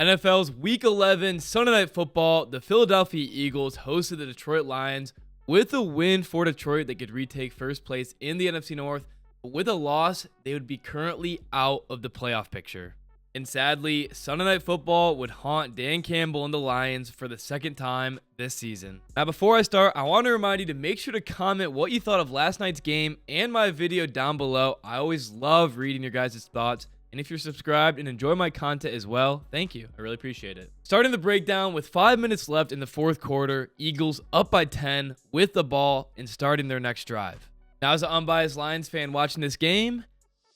NFL's Week 11 Sunday Night Football, the Philadelphia Eagles hosted the Detroit Lions with a win for Detroit. They could retake first place in the NFC North, but with a loss, they would be currently out of the playoff picture. And sadly, Sunday Night Football would haunt Dan Campbell and the Lions for the second time this season. Now, before I start, I want to remind you to make sure to comment what you thought of last night's game and my video down below. I always love reading your guys' thoughts. And if you're subscribed and enjoy my content as well, thank you. I really appreciate it. Starting the breakdown with 5 minutes left in the fourth quarter, Eagles up by 10 with the ball and starting their next drive. Now, as an unbiased Lions fan watching this game,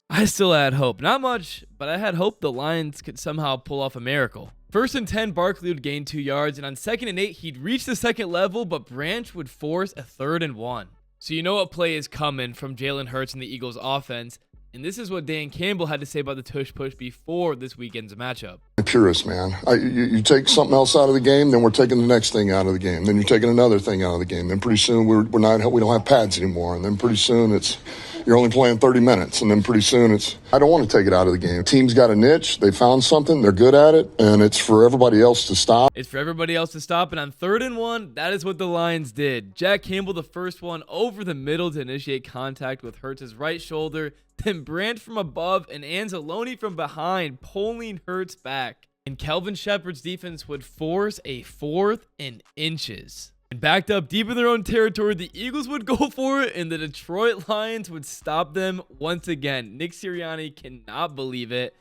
I still had hope. Not much, but I had hope the Lions could somehow pull off a miracle. First and 10, Barkley would gain 2 yards, and on second and 8, he'd reach the second level, but Branch would force a 3rd and 1. So you know what play is coming from Jalen Hurts and the Eagles offense. And this is what Dan Campbell had to say about the tush push before this weekend's matchup. Purist, man. You take something else out of the game, then we're taking the next thing out of the game. Then you're taking another thing out of the game. Then pretty soon we don't have pads anymore. And then pretty soon you're only playing 30 minutes. And then pretty soon I don't want to take it out of the game. Team's got a niche. They found something. They're good at it. And it's for everybody else to stop. It's for everybody else to stop. And on 3rd and 1, that is what the Lions did. Jack Campbell, the first one over the middle to initiate contact with Hurts' right shoulder. Then Branch from above and Anzalone from behind, pulling Hurts back. And Kelvin Shepherd's defense would force a 4th and inches. And backed up deep in their own territory, the Eagles would go for it, and the Detroit Lions would stop them once again. Nick Sirianni cannot believe it.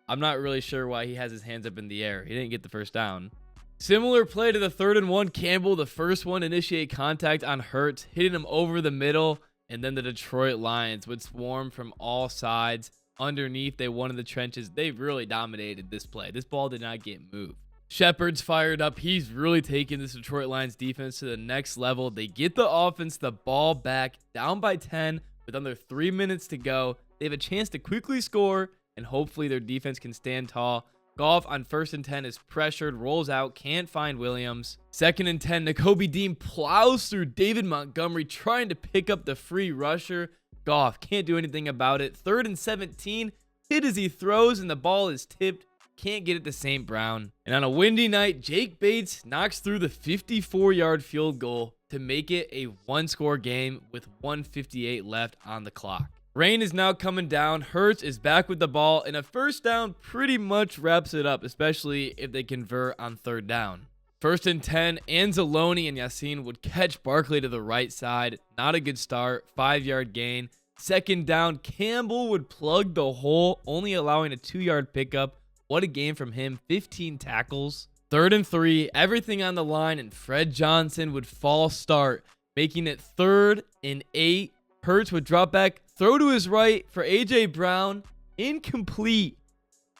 I'm not really sure why he has his hands up in the air. He didn't get the first down. Similar play to the 3rd and 1. Campbell, the first one, initiate contact on Hurts, hitting him over the middle. And then the Detroit Lions would swarm from all sides. Underneath, they won in the trenches. They really dominated this play. This ball did not get moved. Shepard's fired up. He's really taking this Detroit Lions defense to the next level. They get the offense the ball back, down by 10 with under 3 minutes to go. They have a chance to quickly score, and hopefully their defense can stand tall. Goff on 1st and 10 is pressured, rolls out, can't find Williams. 2nd and 10, Nakobe Dean plows through David Montgomery trying to pick up the free rusher. Goff can't do anything about it. 3rd and 17, hit as he throws and the ball is tipped. Can't get it to St. Brown. And on a windy night, Jake Bates knocks through the 54-yard field goal to make it a 1-score game with 1:58 left on the clock. Rain is now coming down. Hurts is back with the ball, and a first down pretty much wraps it up, especially if they convert on 3rd down. 1st and 10, Anzalone and Yassine would catch Barkley to the right side. Not a good start. 5-yard gain. 2nd down, Campbell would plug the hole, only allowing a 2-yard pickup. What a game from him. 15 tackles. 3rd and 3, everything on the line, and Fred Johnson would false start, making it 3rd and 8. Hurts would drop back, throw to his right for A.J. Brown. Incomplete,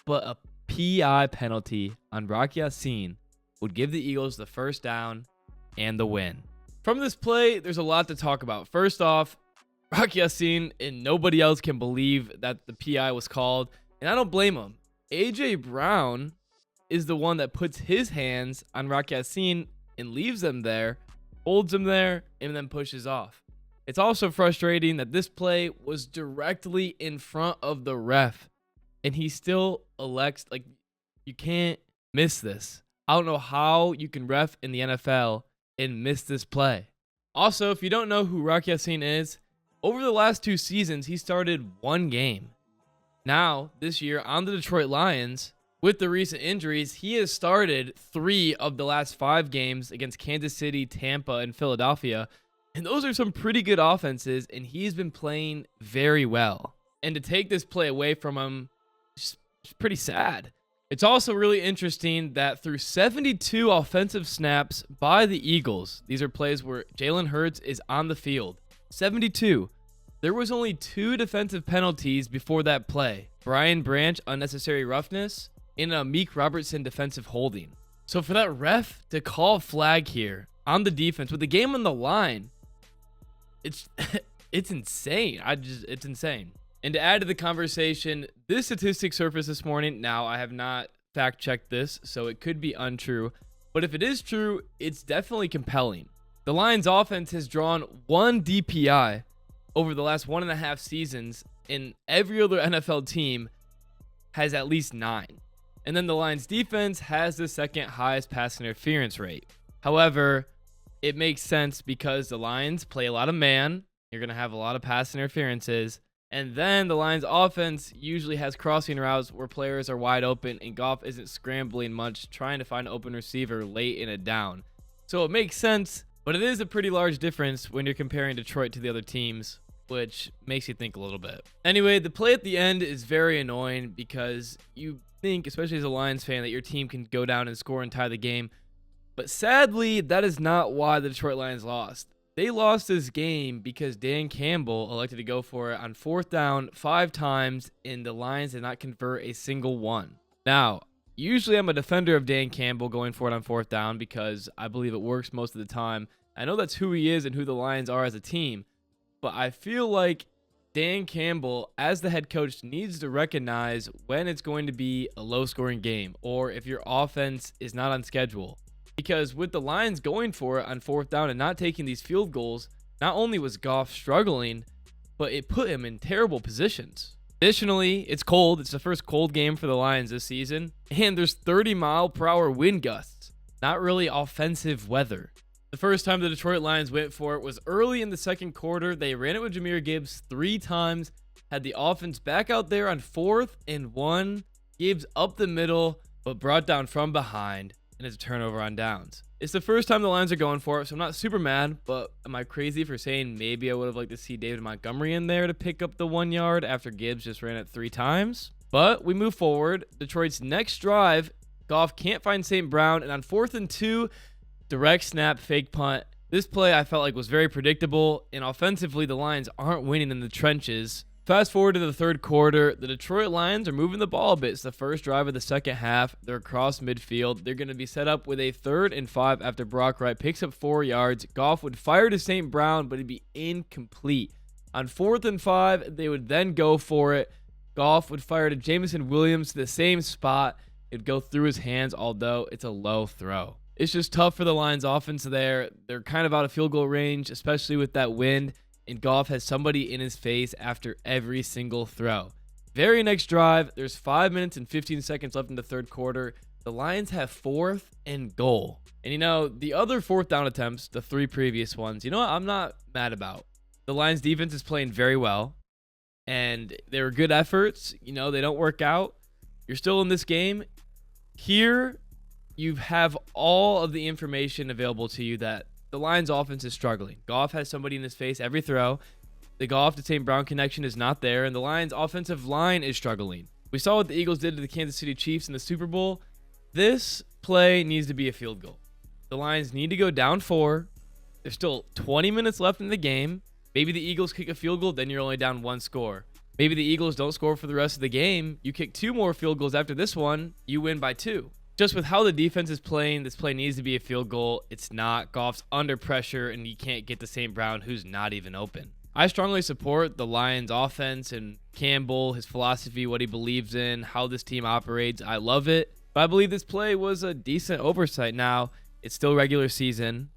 but a PI penalty on Rock Ya-Sin would give the Eagles the first down and the win. From this play, there's a lot to talk about. First off, Rock Ya-Sin and nobody else can believe that the PI was called, and I don't blame him. A.J. Brown is the one that puts his hands on Rock Ya-Sin and leaves them there, holds him there, and then pushes off. It's also frustrating that this play was directly in front of the ref, and he still elects, you can't miss this. I don't know how you can ref in the NFL and miss this play. Also, if you don't know who Rock Ya-Sin is, over the last 2 seasons, he started 1 game. Now, this year on the Detroit Lions, with the recent injuries, he has started 3 of the last 5 games against Kansas City, Tampa, and Philadelphia. And those are some pretty good offenses, and he's been playing very well. And to take this play away from him, it's pretty sad. It's also really interesting that through 72 offensive snaps by the Eagles, these are plays where Jalen Hurts is on the field. 72. There was only 2 defensive penalties before that play. Brian Branch, unnecessary roughness, and a Meek Robertson defensive holding. So for that ref to call flag here on the defense with the game on the line, it's insane. It's insane. And to add to the conversation, this statistic surfaced this morning. Now, I have not fact checked this, so it could be untrue. But if it is true, it's definitely compelling. The Lions offense has drawn 1 DPI over the last 1.5 seasons, and every other NFL team has at least 9. And then the Lions defense has the second highest pass interference rate. However, it makes sense because the Lions play a lot of man. You're going to have a lot of pass interferences. And then the Lions offense usually has crossing routes where players are wide open and Goff isn't scrambling much, trying to find an open receiver late in a down. So it makes sense, but it is a pretty large difference when you're comparing Detroit to the other teams, which makes you think a little bit. Anyway, the play at the end is very annoying because you think, especially as a Lions fan, that your team can go down and score and tie the game. But sadly, that is not why the Detroit Lions lost. They lost this game because Dan Campbell elected to go for it on 4th down 5 times, and the Lions did not convert a single one. Now, usually I'm a defender of Dan Campbell going for it on 4th down because I believe it works most of the time. I know that's who he is and who the Lions are as a team, but I feel like Dan Campbell, as the head coach, needs to recognize when it's going to be a low-scoring game or if your offense is not on schedule. Because with the Lions going for it on 4th down and not taking these field goals, not only was Goff struggling, but it put him in terrible positions. Additionally, it's cold. It's the first cold game for the Lions this season, and there's 30-mile-per-hour wind gusts. Not really offensive weather. The first time the Detroit Lions went for it was early in the second quarter. They ran it with Jahmyr Gibbs 3 times, had the offense back out there on 4th and 1. Gibbs up the middle, but brought down from behind. And it's a turnover on downs. It's the first time the Lions are going for it, so I'm not super mad, but am I crazy for saying maybe I would have liked to see David Montgomery in there to pick up the 1 yard after Gibbs just ran it 3 times? But we move forward. Detroit's next drive, Goff can't find St. Brown, and on 4th and 2, direct snap, fake punt. This play I felt like was very predictable, and offensively the Lions aren't winning in the trenches. Fast forward to the third quarter, the Detroit Lions are moving the ball a bit. It's the first drive of the second half. They're across midfield. They're going to be set up with a 3rd and 5 after Brock Wright picks up 4 yards. Goff would fire to St. Brown, but it'd be incomplete. On 4th and 5, they would then go for it. Goff would fire to Jameson Williams to the same spot. It'd go through his hands, although it's a low throw. It's just tough for the Lions offense there. They're kind of out of field goal range, especially with that wind. And Goff has somebody in his face after every single throw. Very next drive, there's 5 minutes and 15 seconds left in the third quarter. The Lions have 4th and goal. And the other 4th down attempts, the 3 previous ones, I'm not mad about. The Lions defense is playing very well. And they were good efforts. They don't work out. You're still in this game. Here, you have all of the information available to you that the Lions offense is struggling. Goff has somebody in his face every throw. The Goff to St. Brown connection is not there, and the Lions offensive line is struggling. We saw what the Eagles did to the Kansas City Chiefs in the Super Bowl. This play needs to be a field goal. The Lions need to go down 4. There's still 20 minutes left in the game. Maybe the Eagles kick a field goal, then you're only down 1 score. Maybe the Eagles don't score for the rest of the game. You kick 2 more field goals after this one, you win by 2. Just with how the defense is playing, this play needs to be a field goal. It's not. Goff's under pressure, and you can't get to St. Brown, who's not even open. I strongly support the Lions offense and Campbell, his philosophy, what he believes in, how this team operates. I love it. But I believe this play was a decent oversight. Now, it's still regular season.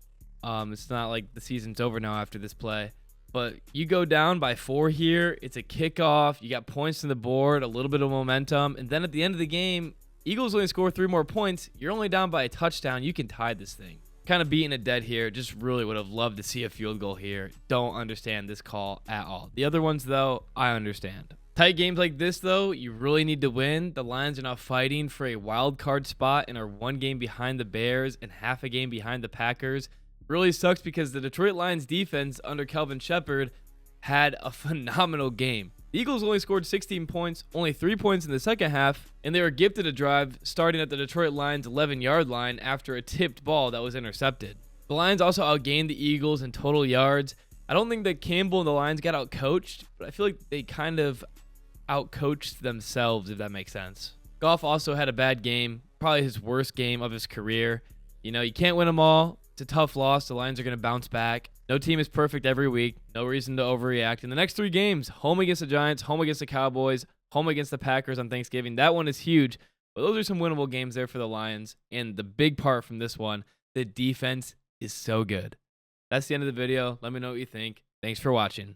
It's not like the season's over now after this play. But you go down by 4 here. It's a kickoff. You got points on the board, a little bit of momentum. And then at the end of the game, Eagles only score 3 more points. You're only down by a touchdown. You can tie this thing. Kind of beating it dead here. Just really would have loved to see a field goal here. Don't understand this call at all. The other ones, though, I understand. Tight games like this, though, you really need to win. The Lions are now fighting for a wild card spot and are 1 game behind the Bears and half a game behind the Packers. Really sucks because the Detroit Lions defense under Kelvin Shepard had a phenomenal game. The Eagles only scored 16 points, only 3 points in the second half, and they were gifted a drive starting at the Detroit Lions 11-yard line after a tipped ball that was intercepted. The Lions also outgained the Eagles in total yards. I don't think that Campbell and the Lions got outcoached, but I feel like they kind of outcoached themselves, if that makes sense. Goff also had a bad game, probably his worst game of his career. You can't win them all. It's a tough loss. The Lions are going to bounce back. No team is perfect every week. No reason to overreact. In the next 3 games, home against the Giants, home against the Cowboys, home against the Packers on Thanksgiving. That one is huge, but those are some winnable games there for the Lions. And the big part from this one, the defense is so good. That's the end of the video. Let me know what you think. Thanks for watching.